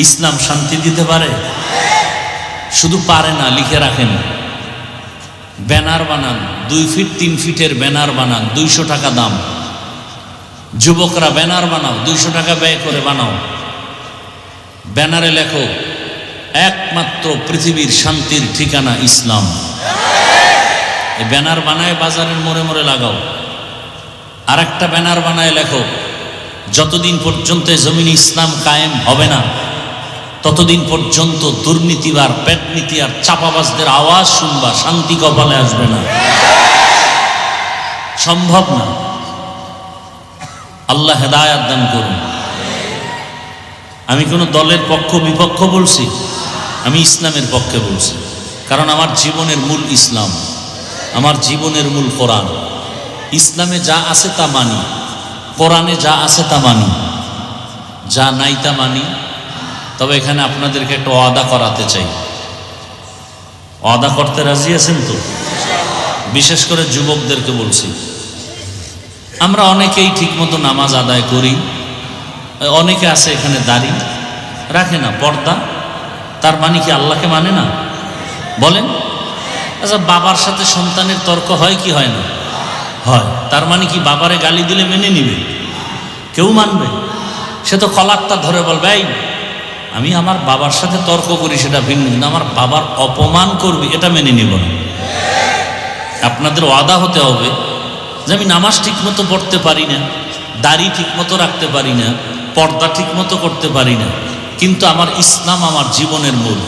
ইসলাম শান্তি দিতে পারে? শুধু পারে না, লিখে রাখেন। ব্যানার বানান, 2 ফিট 3 ফিটের ব্যানার বানান, 200 টাকা দাম। যুবকরা ব্যানার বানাও, 200 টাকা ব্যয় করে বানাও। ব্যানারে লেখো, একমাত্র পৃথিবীর শান্তির ঠিকানা ইসলাম। এই ব্যানার বানায় বাজারের মোড়ে মোড়ে লাগাও। আর একটা ব্যানার বানায় লেখো, যতদিন পর্যন্ত জমিনে ইসলাম কায়েম হবে না, ততদিন পর্যন্ত দুর্নীতিবার, পেটনীতি আর চাপাবাজদের আওয়াজ শুনবা, শান্তি কপালে আসবে না। সম্ভব না। আল্লাহ হেদায়াত দান করুন। আমি কোনো দলের পক্ষ বিপক্ষ বলছি? আমি ইসলামের পক্ষে বলছি, কারণ আমার জীবনের মূল ইসলাম, আমার জীবনের মূল কোরআন। ইসলামে যা আছে তা মানি, কোরআনে যা আছে তা মানি, যা নাই তা মানি। তবে এখানে আপনাদেরকে একটা ওয়াদা করাতে চাই। ওয়াদা করতে রাজি আছেন তো? বিশেষ করে যুবকদেরকে বলছি, আমরা অনেকেই ঠিকমতো নামাজ আদায় করি, অনেকে আছে এখানে দাড়ি রাখে না, পর্দা। তার মানে কি আল্লাহকে মানে না? বলেন। আচ্ছা, বাবার সাথে সন্তানের তর্ক হয় কি হয় না? হয়। তার মানে কি বাবারে গালি দিলে মেনে নিবে? কেউ মানবে? সে তো কলারটা ধরে বলবে, এই আমি আমার বাবার সাথে তর্ক করি সেটা ভিন্ন, কিন্তু আমার বাবার অপমান করবি এটা মেনে নিব না। আপনাদের ওয়াদা হতে হবে যে আমি নামাজ ঠিক মতো পড়তে পারি না, দাড়ি ঠিক মতো রাখতে পারি না, পর্দা ঠিক মতো করতে পারি না, কিন্তু আমার ইসলাম আমার জীবনের মূল।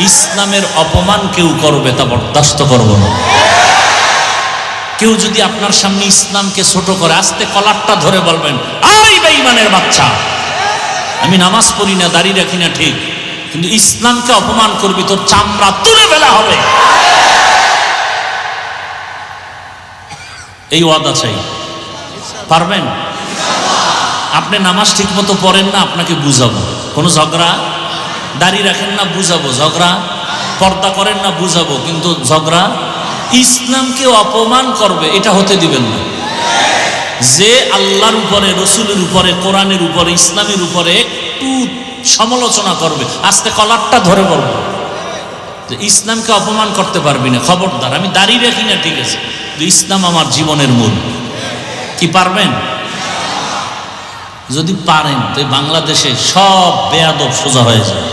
ইসলামের অপমান কেউ করবে তা বরদাস্ত করব না। কেউ যদি আপনার সামনে ইসলামকে ছোট করে, আস্তে কলারটা ধরে বলবেন, আই বেঈমানের বাচ্চা, আমি নামাজ পড়ি না, দাড়ি রাখি না ঠিক, কিন্তু ইসলামকে অপমান করবি, তোর চামড়া তুলে ফেলা হবে। এই ওয়াদা চাই। পারবেন? আপনি নামাজ ঠিক মতো পড়েন না, আপনাকে বুঝাবো। কোনো ঝগড়া? দাড়ি রাখেন না, বুঝাবো। ঝগড়া? পর্দা করেন না, বুঝাবো। কিন্তু ঝগড়া? ইসলামকে অপমান করবে এটা হতে দিবেন না। যে আল্লাহর উপরে, রসুলের উপরে, কোরআনের উপরে, ইসলামের উপরে একটু সমালোচনা করবে, আজকে কলারটা ধরে বলবো যে ইসলামকে অপমান করতে পারবি না, খবরদার। আমি দাঁড়িয়ে রাখি না ঠিক আছে, ইসলাম আমার জীবনের মূল। কি পারবেন? যদি পারেন তো বাংলাদেশে সব বেয়াদব সোজা হয়ে যায়।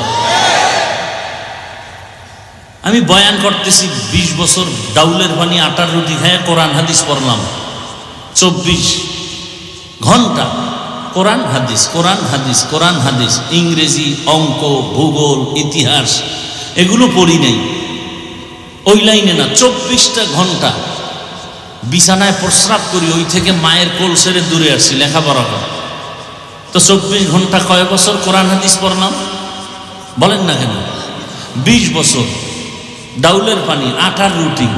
আমি বয়ান করতেছি 20 বছর, ডাউলের পানি আটার রুটি খায় কোরআন হাদিস পড়লাম 24 ঘন্টা। কোরআন হাদিস, কোরআন হাদিস, কোরআন হাদিস। ইংরেজি, অঙ্ক, ভূগোল, ইতিহাস এগুলো পড়ি নাই, ওই লাইনে না। 24টা ঘন্টা বিছানায় প্রস্রাব করি, ওই থেকে মায়ের কোল ছেড়ে দূরে আসছি লেখাপড়া করে। তো 24 ঘন্টা কয় বছর কোরআন হাদিস পড়লাম? বলেন না কেন? 20 বছর ডাউলের পানি আটার রুটি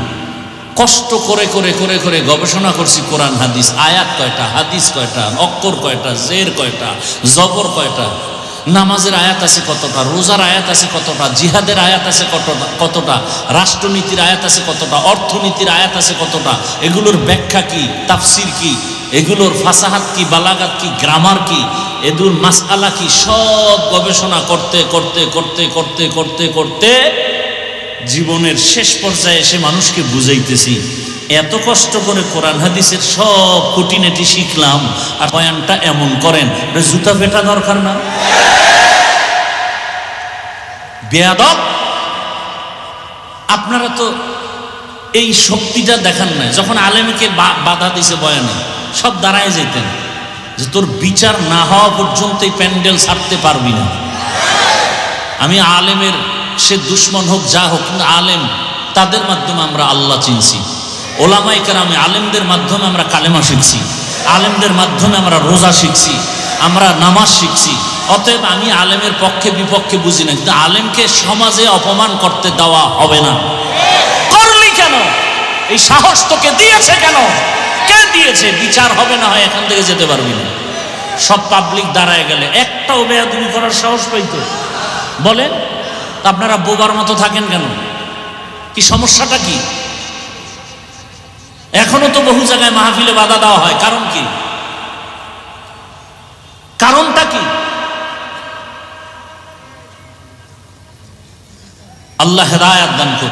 কষ্ট করে করে করে করে গবেষণা করছি কোরআন হাদিস। আয়াত কয়টা, হাদিস কয়টা, অক্ষর কয়টা, জের কয়টা, জবর কয়টা, নামাজের আয়াত আছে কতটা, রোজার আয়াত আছে কতটা, জিহাদের আয়াত আছে কতটা, রাষ্ট্রনীতির আয়াত আছে কতটা, অর্থনীতির আয়াত আছে কতটা, এগুলোর ব্যাখ্যা কি, তাফসির কি, এগুলোর ফাসাহাত কি, বালাগাত কি, গ্রামার কি, এগুলোর মাসআলা কি, সব গবেষণা করতে করতে করতে করতে করতে করতে জীবনের শেষ পর্যায়ে এসে মানুষকে বুঝাইতেছি, এত কষ্ট করে কোরআন হাদিসের সব খুঁটিনাটি শিখলাম, আর বয়ানটা এমন করেন, জুতা পেটা দরকার না? বেয়াদব! আপনারা তো এই শক্তিটা দেখান নাই। যখন আলেমকে বাধা দিছে বয়ানে, সব দাঁড়ায় যেতেন যে তোর বিচার না হওয়া পর্যন্ত এই প্যান্ডেল ছাড়তে পারবি না। আমি আলেমের, সে দুশ্মন হোক যা হোক, কিন্তু আলেম, তাদের মাধ্যমে আমরা আল্লাহ চিনছি। ওলামায়ে কেরাম, আলেমদের মাধ্যমে আমরা কালেমা শিখছি, আলেমদের মাধ্যমে আমরা রোজা শিখছি, আমরা নামাজ শিখছি। অতএব আমি আলেমের পক্ষে বিপক্ষে বুঝি না, কিন্তু আলেমকে সমাজে অপমান করতে দেওয়া হবে না। করলি কেন? এই সাহস তোকে দিয়েছে কেন? কে দিয়েছে? বিচার হবে না হয় এখান থেকে যেতে পারবি না। সব পাবলিক দাঁড়ায় গেলে একটাও বেয়াদবি করার সাহস পাইতো? বলেন। আপনারা বোবার মতো থাকেন কেন? কি সমস্যাটা কি? এখনো তো বহু জায়গায় মাহফিলে বাধা দেওয়া হয়, কারণ কি? কারণটা কি? আল্লাহ হেদায়াত দান করুন।